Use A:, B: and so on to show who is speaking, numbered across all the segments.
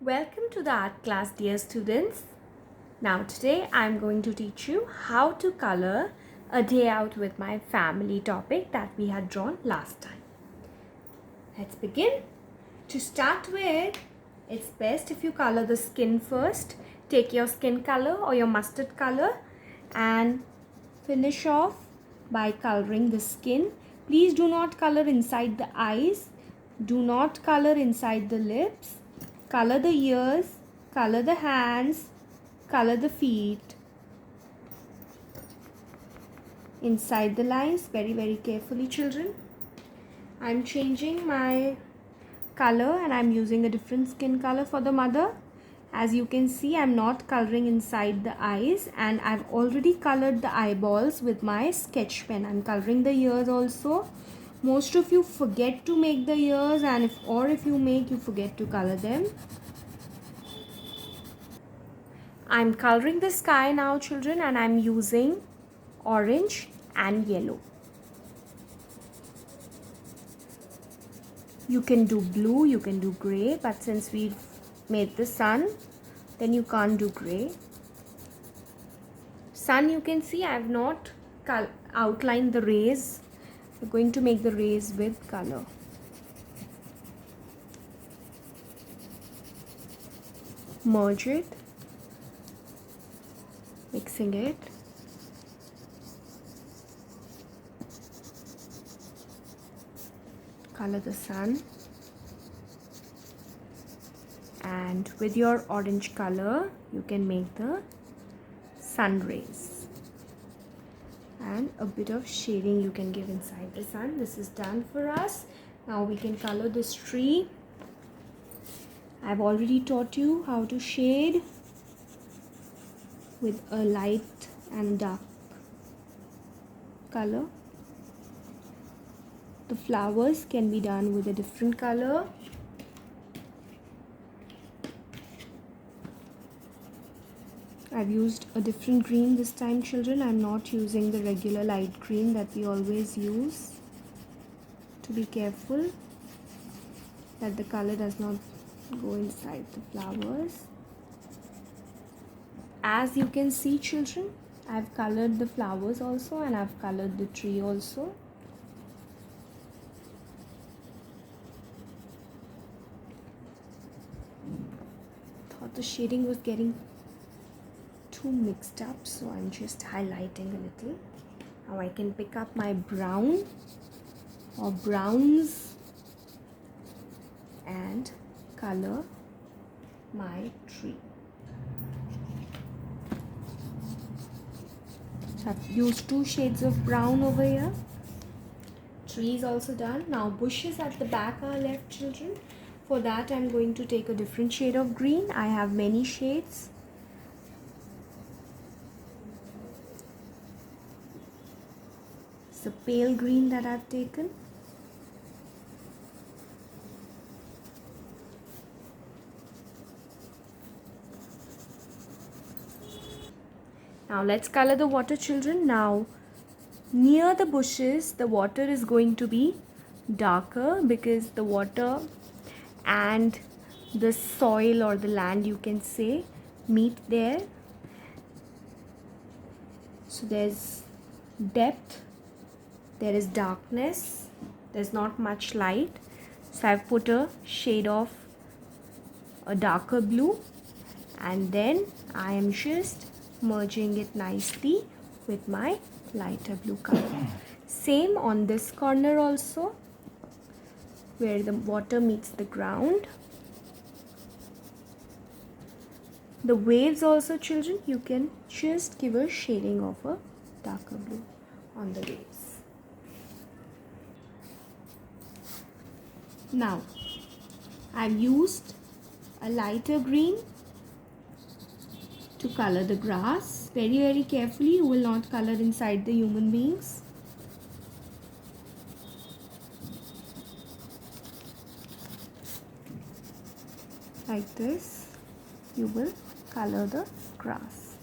A: Welcome to the art class, dear students. Now today I am going to teach you how to color a day out with my family topic that we had drawn last time. Let's begin. To start with, it's best if you color the skin first. Take your skin color or your mustard color and finish off by coloring the skin. Please do not color inside the eyes. Do not color inside the lips. Color the ears, color the hands, color the feet. Inside the lines, very carefully, children. I'm changing my color and I'm using a different skin color for the mother. As you can see, I'm not coloring inside the eyes and I've already colored the eyeballs with my sketch pen. I'm coloring the ears also. Most of you forget to make the ears, and if you make, you forget to color them. I'm coloring the sky now, children, and I'm using orange and yellow. You can do blue, you can do gray, but since we've made the sun, then you can't do gray. Sun, you can see I've not outlined the rays. We're going to make the rays with color. Merge it, mixing it. Color the sun, and with your orange color you can make the sun rays, and a bit of shading you can give inside the sun. This is done for us. Now we can color this tree. I've already taught you how to shade with a light and dark color. The flowers can be done with a different color. I've used a different green this time, children. I'm not using the regular light green that we always use. To be careful that the color does not go inside the flowers. As you can see, children, I've colored the flowers also and I've colored the tree also. Thought the shading was getting too mixed up, so I'm just highlighting a little. Now I can pick up my brown or browns and color my tree. So I've used 2 shades of brown over here. Tree is also done. Now bushes at the back are left, children. For that I'm going to take a different shade of green. I have many shades. It's a pale green that I've taken. Now let's color the water, children. Now near the bushes the water is going to be darker because the water and the soil or the land, you can say, meet there. So there's depth, there is darkness, there's not much light. So I've put a shade of a darker blue and then I am just merging it nicely with my lighter blue color. Same on this corner also, where the water meets the ground. The waves also, children, you can just give a shading of a darker blue on the waves. Now I've used a lighter green to color the grass. Very carefully, you will not color inside the human beings. Like this, you will color the grass.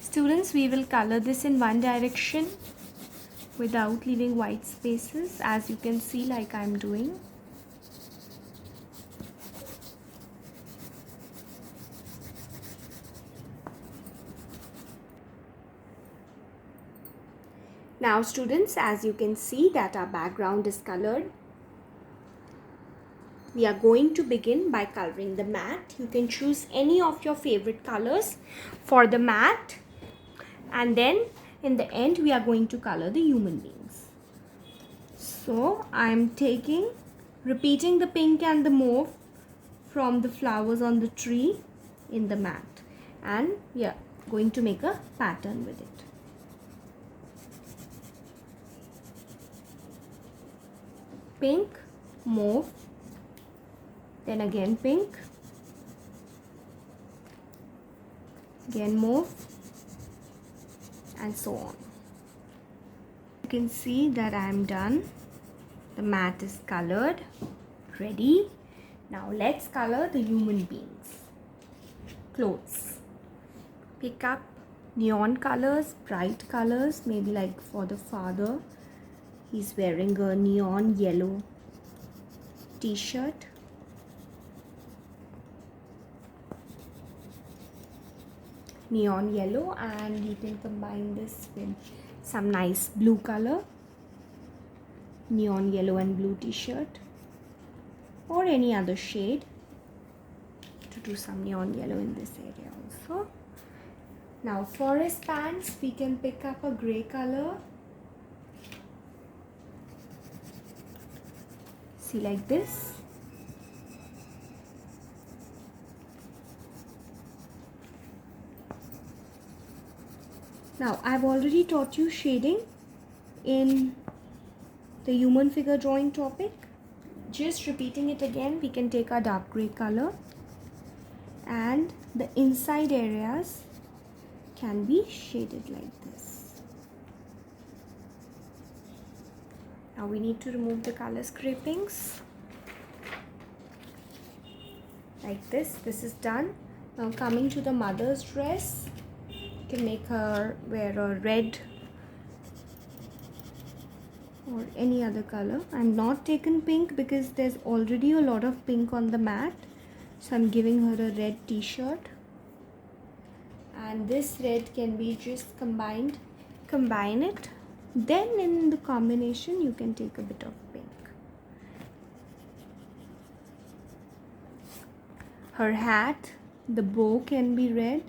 A: Students, we will color this in one direction. without leaving white spaces, as you can see, like I'm doing. Now students, as you can see that our background is colored, we are going to begin by coloring the mat. You can choose any of your favorite colors for the mat, and then in the end we are going to color the human beings. So I am repeating the pink and the mauve from the flowers on the tree in the mat, and we are going to make a pattern with it. Pink, mauve, then again pink, again mauve, and so on. You can see that I am done. The mat is colored, ready. Now let's color the human beings. Clothes. Pick up neon colors, bright colors, maybe like for the father. He's wearing a neon yellow t-shirt. Neon yellow, and you can combine this with some nice blue color. Neon yellow and blue t-shirt, or any other shade to do some neon yellow in this area also. Now for his pants, we can pick up a gray color. See, like this. Now I've already taught you shading in the human figure drawing topic. Just repeating it again, we can take a dark gray color, and the inside areas can be shaded like this. Now we need to remove the color scrapings like this. This is done. Now coming to the mother's dress, you can make her wear a red or any other color. I'm not taken pink because there's already a lot of pink on the mat, so I'm giving her a red t-shirt, and this red can be just combine it. Then in the combination you can take a bit of pink. Her hat, the bow can be red.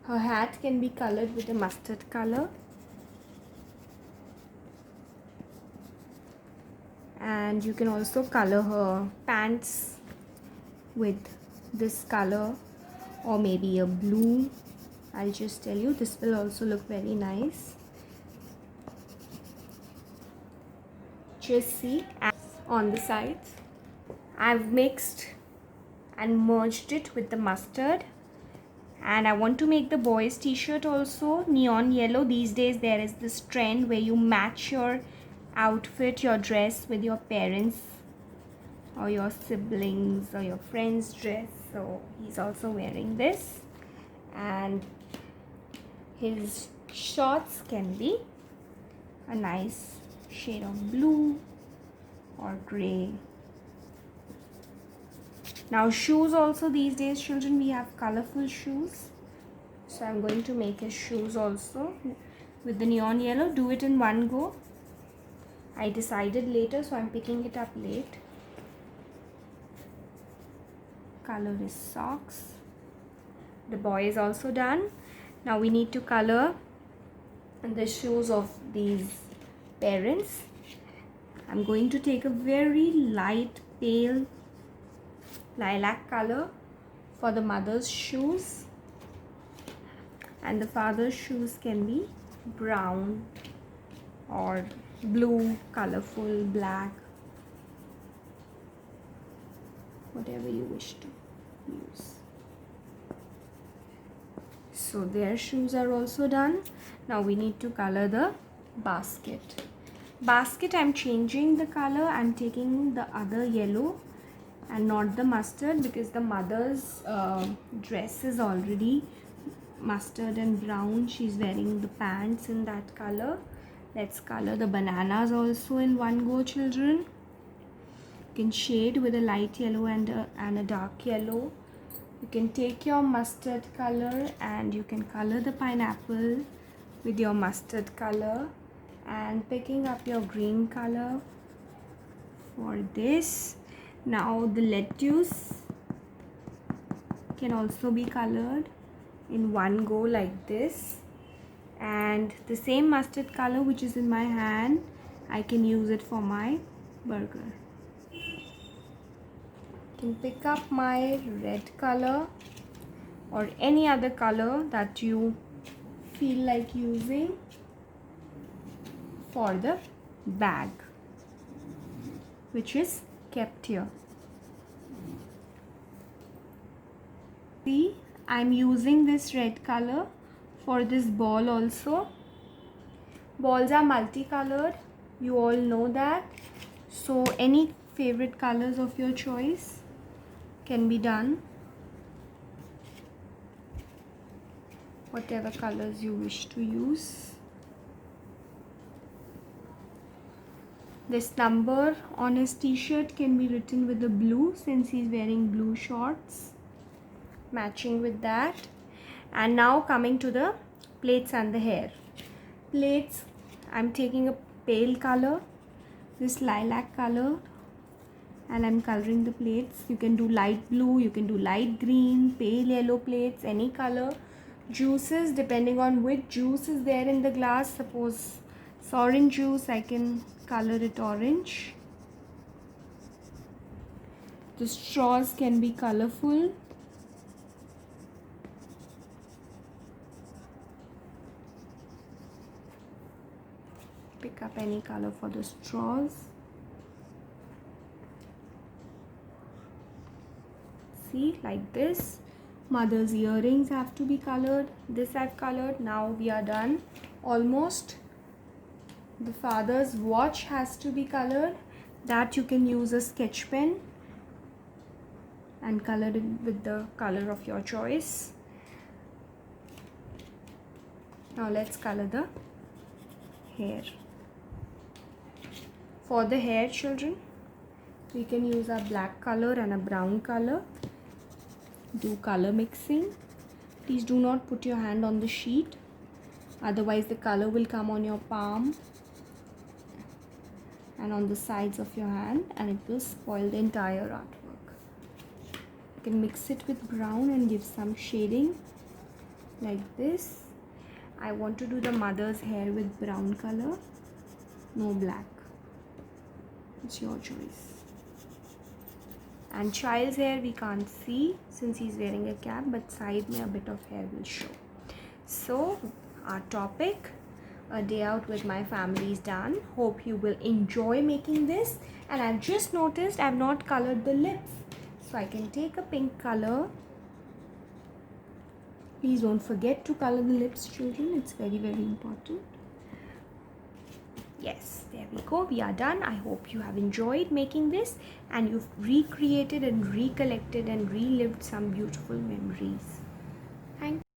A: Her hat can be colored with a mustard color. And you can also color her pants with this color, or maybe a blue. I'll just tell you, this will also look very nice. Just see, on the sides I've mixed and merged it with the mustard, and I want to make the boys t-shirt also neon yellow. These days there is this trend where you match your outfit, your dress, with your parents or your siblings or your friend's dress. So he's also wearing this, and his shorts can be a nice shade of blue or gray. Now shoes also, these days children, we have colorful shoes, so I'm going to make his shoes also with the neon yellow. Do it in one go. I decided later, so I'm picking it up late. Color is socks. The boy is also done. Now we need to color the shoes of these parents. I'm going to take a very light pale lilac color for the mother's shoes, and the father's shoes can be brown or blue, colorful, black, whatever you wish to use. So their shoes are also done. Now we need to color the basket. I'm changing the color. I'm taking the other yellow and not the mustard, because the mother's dress is already mustard and brown. She's wearing the pants in that color. Let's color the bananas also in one go, children. You can shade with a light yellow and a dark yellow. You can take your mustard color and you can color the pineapple with your mustard color, and picking up your green color for this. Now the lettuce can also be colored in one go like this, and the same mustard color which is in my hand, I can use it for my burger. I can pick up my red color or any other color that you feel like using for the bag which is kept here. See, I'm using this red color for this ball also. Balls are multicolored, you all know that, so any favorite colors of your choice can be done, whatever colors you wish to use. This number on his t-shirt can be written with the blue since he's wearing blue shorts, matching with that. And now coming to the plates and the hair. Plates, I'm taking a pale color, this lilac color, and I'm coloring the plates. You can do light blue, you can do light green, pale yellow plates, any color. Juices, depending on which juice is there in the glass. Suppose it's orange juice, I can color it orange. The straws can be colorful. Pick up any color for the straws. See, like this. Mother's earrings have to be colored. This I've colored. Now we are done almost. The father's watch has to be colored. That you can use a sketch pen and color it with the color of your choice. Now let's color the hair. For the hair, children, we can use a black color and a brown color. Do color mixing. Please do not put your hand on the sheet, otherwise the color will come on your palm and on the sides of your hand and it will spoil the entire artwork. You can mix it with brown and give some shading like this. I want to do the mother's hair with brown color, no black. It's your choice. And child's hair we can't see since he's wearing a cap, but side mein a bit of hair will show. So our topic, a day out with my family, is done. Hope you will enjoy making this. And I've just noticed I've not colored the lips, so I can take a pink color. Please don't forget to color the lips, children. It's very, very important. Yes, there we go. We are done. I hope you have enjoyed making this and you've recreated and recollected and relived some beautiful memories. Thank you.